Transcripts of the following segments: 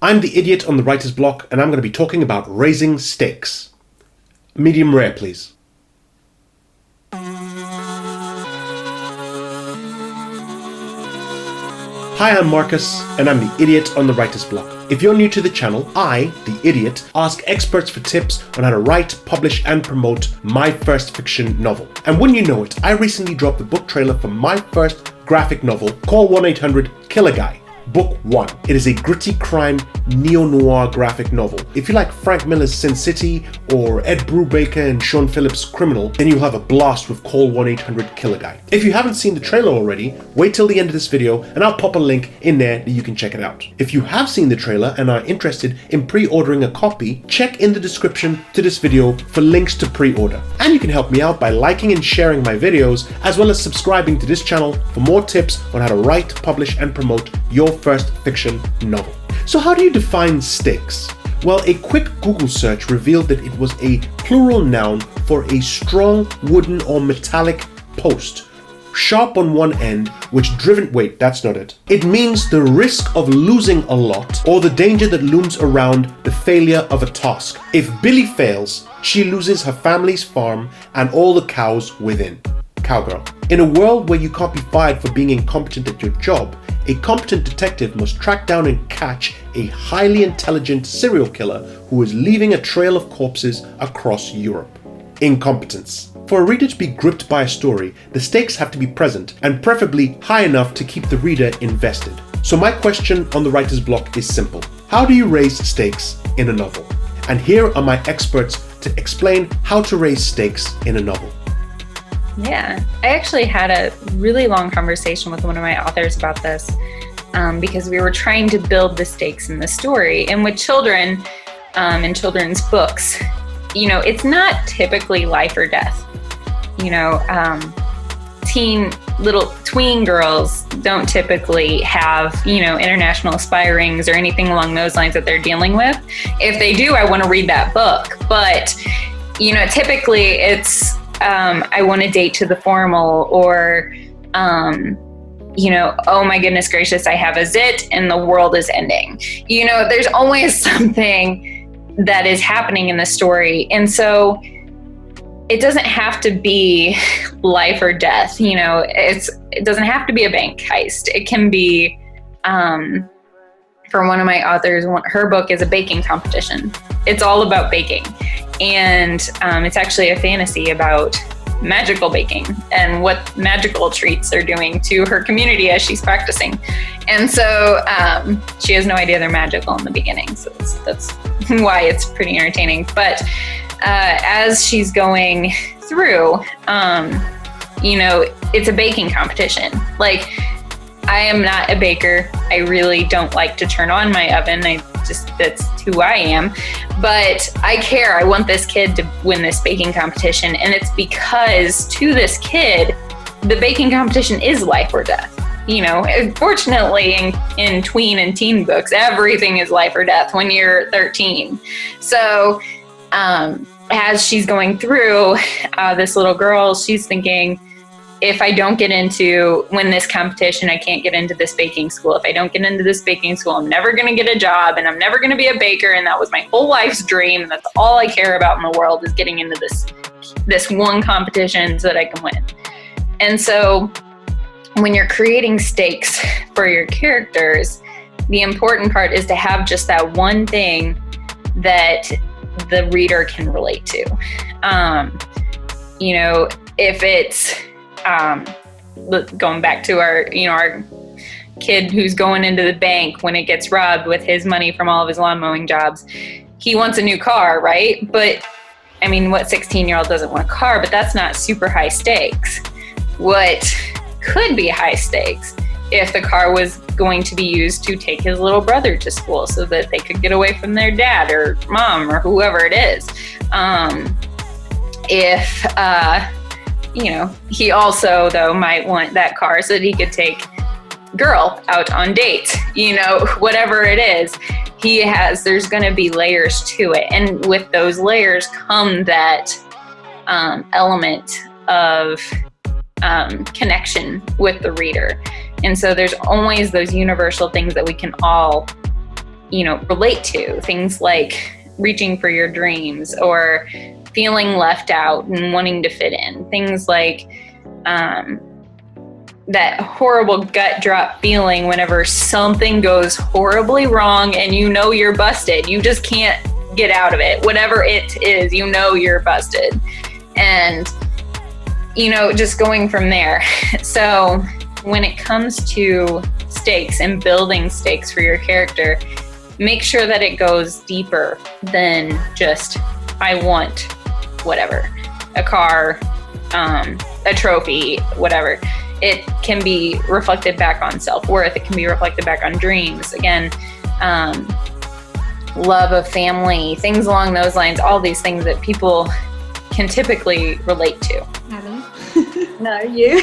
I'm the idiot on the writer's block, and I'm going to be talking about raising stakes. Medium rare, please. Hi, I'm Marcus, and I'm the idiot on the writer's block. If you're new to the channel, I, the idiot, ask experts for tips on how to write, publish, and promote my first fiction novel. And wouldn't you know it, I recently dropped the book trailer for my first graphic novel, Call 1-800-Kill-A-Guy. Book 1. It is a gritty crime neo-noir graphic novel. If you like Frank Miller's Sin City or Ed Brubaker and Sean Phillips' Criminal, then you'll have a blast with Call 1-800-Kill-A-Guy. If you haven't seen the trailer already, wait till the end of this video and I'll pop a link in there that you can check it out. If you have seen the trailer and are interested in pre-ordering a copy, check in the description to this video for links to pre-order. And you can help me out by liking and sharing my videos, as well as subscribing to this channel for more tips on how to write, publish, and promote your first fiction novel. So how do you define stakes? Well, a quick Google search revealed that it was a plural noun for a strong wooden or metallic post, sharp on one end, which driven... Wait, that's not it. It means the risk of losing a lot or the danger that looms around the failure of a task. If Billy fails, she loses her family's farm and all the cows within. Cowgirl. In a world where you can't be fired for being incompetent at your job, a competent detective must track down and catch a highly intelligent serial killer who is leaving a trail of corpses across Europe. Incompetence. For a reader to be gripped by a story, the stakes have to be present and preferably high enough to keep the reader invested. So my question on the writer's block is simple. How do you raise stakes in a novel? And here are my experts to explain how to raise stakes in a novel. Yeah, I actually had a really long conversation with one of my authors about this because we were trying to build the stakes in the story. And with children, in children's books, it's not typically life or death. Little tween girls don't typically have, international spy rings or anything along those lines that they're dealing with. If they do, I want to read that book. But, typically it's, I want to date to the formal, or, oh my goodness gracious, I have a zit and the world is ending. There's always something that is happening in the story. And so it doesn't have to be life or death. It doesn't have to be a bank heist. It can be, for one of my authors, her book is a baking competition. It's all about baking. And it's actually a fantasy about magical baking and what magical treats are doing to her community as she's practicing. And so she has no idea they're magical in the beginning. So that's why it's pretty entertaining. But as she's going through, it's a baking competition. Like, I am not a baker. I really don't like to turn on my oven. That's who I am. But I care. I want this kid to win this baking competition. And it's because to this kid, the baking competition is life or death. Fortunately in tween and teen books, everything is life or death when you're 13. So as she's going through, this little girl, she's thinking, if I don't win this competition, I can't get into this baking school. If I don't get into this baking school, I'm never going to get a job and I'm never going to be a baker. And that was my whole life's dream. And that's all I care about in the world is getting into this one competition so that I can win. And so when you're creating stakes for your characters, the important part is to have just that one thing that the reader can relate to. If it's, going back to our kid who's going into the bank when it gets robbed with his money from all of his lawn mowing jobs, he wants a new car, right? But what 16-year-old doesn't want a car? But that's not super high stakes. What could be high stakes if the car was going to be used to take his little brother to school so that they could get away from their dad or mom or whoever it is. He also, though, might want that car so that he could take girl out on dates, whatever it is. There's going to be layers to it. And with those layers come that element of connection with the reader. And so there's always those universal things that we can all relate to. Things like reaching for your dreams or feeling left out and wanting to fit in. Things like that horrible gut drop feeling whenever something goes horribly wrong and you're busted. You just can't get out of it. Whatever it is, you're busted. And, just going from there. So when it comes to stakes and building stakes for your character, make sure that it goes deeper than just, I want whatever, a car, a trophy, whatever. It can be reflected back on self-worth. It can be reflected back on dreams. Again, love of family, things along those lines, all these things that people can typically relate to. Adam? No, you.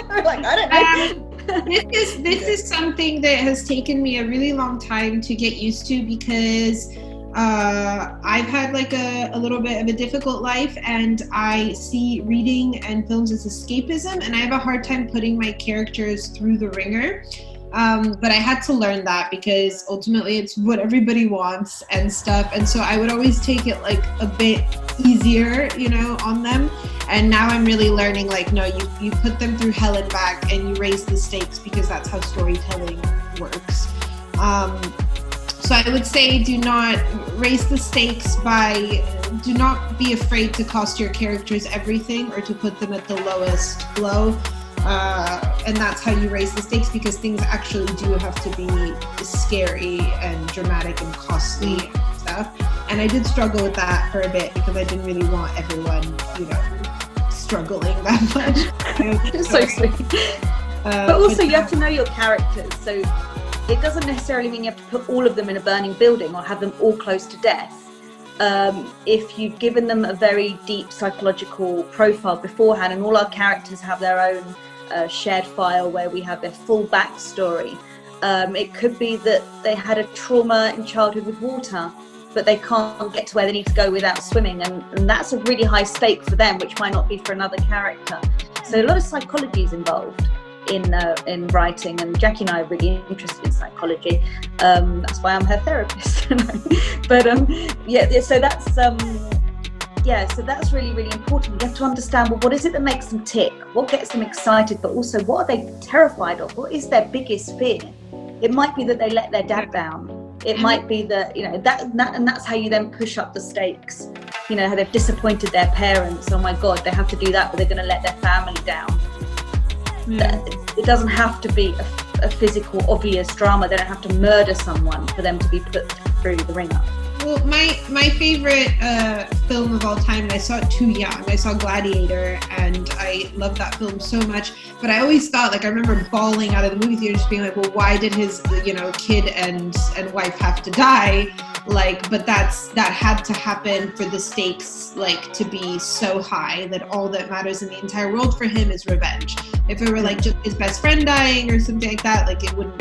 Like, I don't know. This is something that has taken me a really long time to get used to because I've had like a little bit of a difficult life, and I see reading and films as escapism, and I have a hard time putting my characters through the ringer. But I had to learn that because ultimately it's what everybody wants and stuff. And so I would always take it like a bit easier, on them. And now I'm really learning, like, no, you put them through hell and back and you raise the stakes because that's how storytelling works. So I would say do not raise the stakes do not be afraid to cost your characters everything or to put them at the lowest blow. And that's how you raise the stakes, because things actually do have to be scary and dramatic and costly and stuff. And I did struggle with that for a bit because I didn't really want everyone, struggling that much. So sweet. But also you have to know your characters. So it doesn't necessarily mean you have to put all of them in a burning building or have them all close to death. If you've given them a very deep psychological profile beforehand, and all our characters have their own shared file where we have their full backstory. It could be that they had a trauma in childhood with water, but they can't get to where they need to go without swimming, and that's a really high stake for them, which might not be for another character. So a lot of psychology is involved in writing, and Jackie and I are really interested in psychology. That's why I'm her therapist. But so that's really, really important. You have to understand, well, what is it that makes them tick? What gets them excited? But also, what are they terrified of? What is their biggest fear? It might be that they let their dad down. It might be that, and that's how you then push up the stakes. How they've disappointed their parents. Oh my God, they have to do that, but they're going to let their family down. It doesn't have to be a physical, obvious drama. They don't have to murder someone for them to be put through the ringer. Well, my favorite film of all time, and I saw it too young. I saw Gladiator, and I loved that film so much. But I always thought, I remember bawling out of the movie theater, just being like, well, why did his, kid and wife have to die? But that had to happen for the stakes, to be so high that all that matters in the entire world for him is revenge. If it were just his best friend dying or something like that,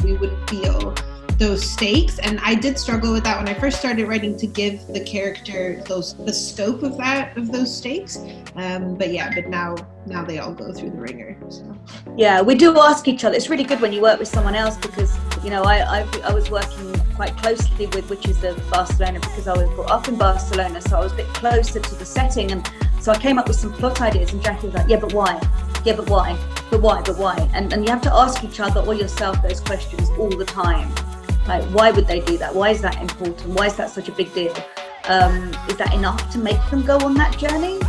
we wouldn't feel those stakes. And I did struggle with that when I first started writing, to give the character the scope of those stakes. But now they all go through the ringer. So. Yeah, we do ask each other. It's really good when you work with someone else, because I was working quite closely with Witches of Barcelona because I was brought up in Barcelona, so I was a bit closer to the setting, and so I came up with some plot ideas, and Jackie was like, yeah, but why? Yeah, but why? But why? But why? And you have to ask each other or yourself those questions all the time. Why would they do that? Why is that important? Why is that such a big deal? Is that enough to make them go on that journey?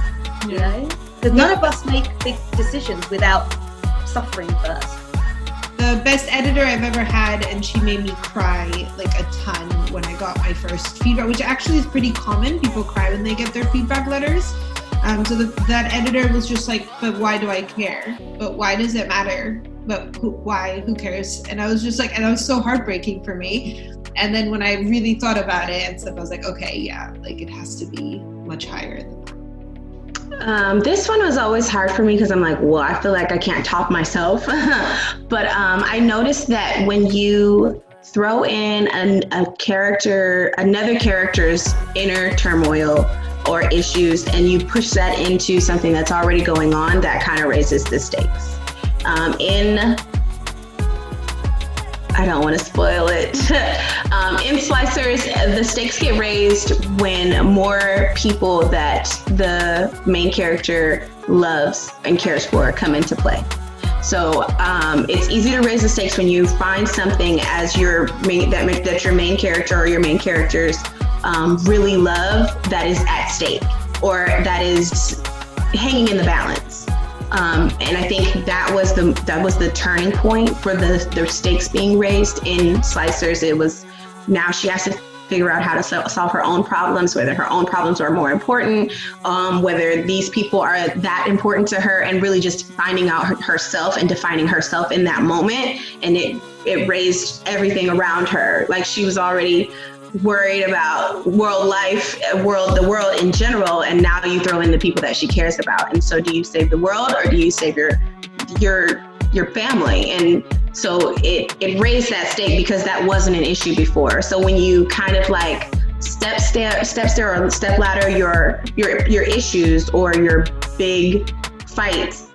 Because none of us make big decisions without suffering first. The best editor I've ever had, and she made me cry a ton when I got my first feedback, which actually is pretty common. People cry when they get their feedback letters. So that editor was just like, but why do I care? But why does it matter? But why? Who cares? And I was just and that was so heartbreaking for me. And then when I really thought about it and stuff, I was like, okay, yeah, it has to be much higher than that. This one was always hard for me because I'm like, well, I feel like I can't top myself. But I noticed that when you throw in another character's inner turmoil or issues, and you push that into something that's already going on, that kind of raises the stakes. I don't want to spoil it. In Slicers, the stakes get raised when more people that the main character loves and cares for come into play. So it's easy to raise the stakes when you find something as your main, that your main character or your main characters really love that is at stake or that is hanging in the balance. And I think that was the turning point for the stakes being raised in Slicers. It was now she has to figure out how to solve her own problems, whether her own problems are more important, whether these people are that important to her, and really just finding out herself and defining herself in that moment. And it raised everything around her. Like, she was already worried about the world in general, and now you throw in the people that she cares about. And so, do you save the world or do you save your family? And so it raised that stake because that wasn't an issue before. So when you kind of like step ladder your issues or your big fights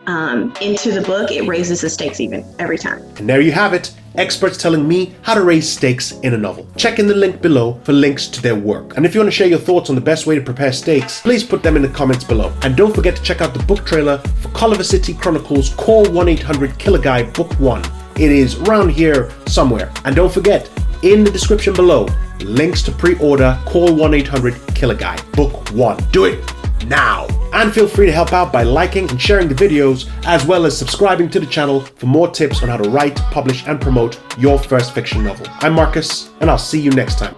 into the book, it raises the stakes even every time. And there you have it. Experts telling me how to raise stakes in a novel. Check in the link below for links to their work. And if you want to share your thoughts on the best way to prepare stakes, please put them in the comments below. And don't forget to check out the book trailer for Culliver City Chronicles Call 1-800-KILLER Guy Book 1. It is around here somewhere. And don't forget, in the description below, links to pre-order Call 1-800-KILLER Guy Book 1. Do it now! And feel free to help out by liking and sharing the videos, as well as subscribing to the channel for more tips on how to write, publish, and promote your first fiction novel. I'm Marcus, and I'll see you next time.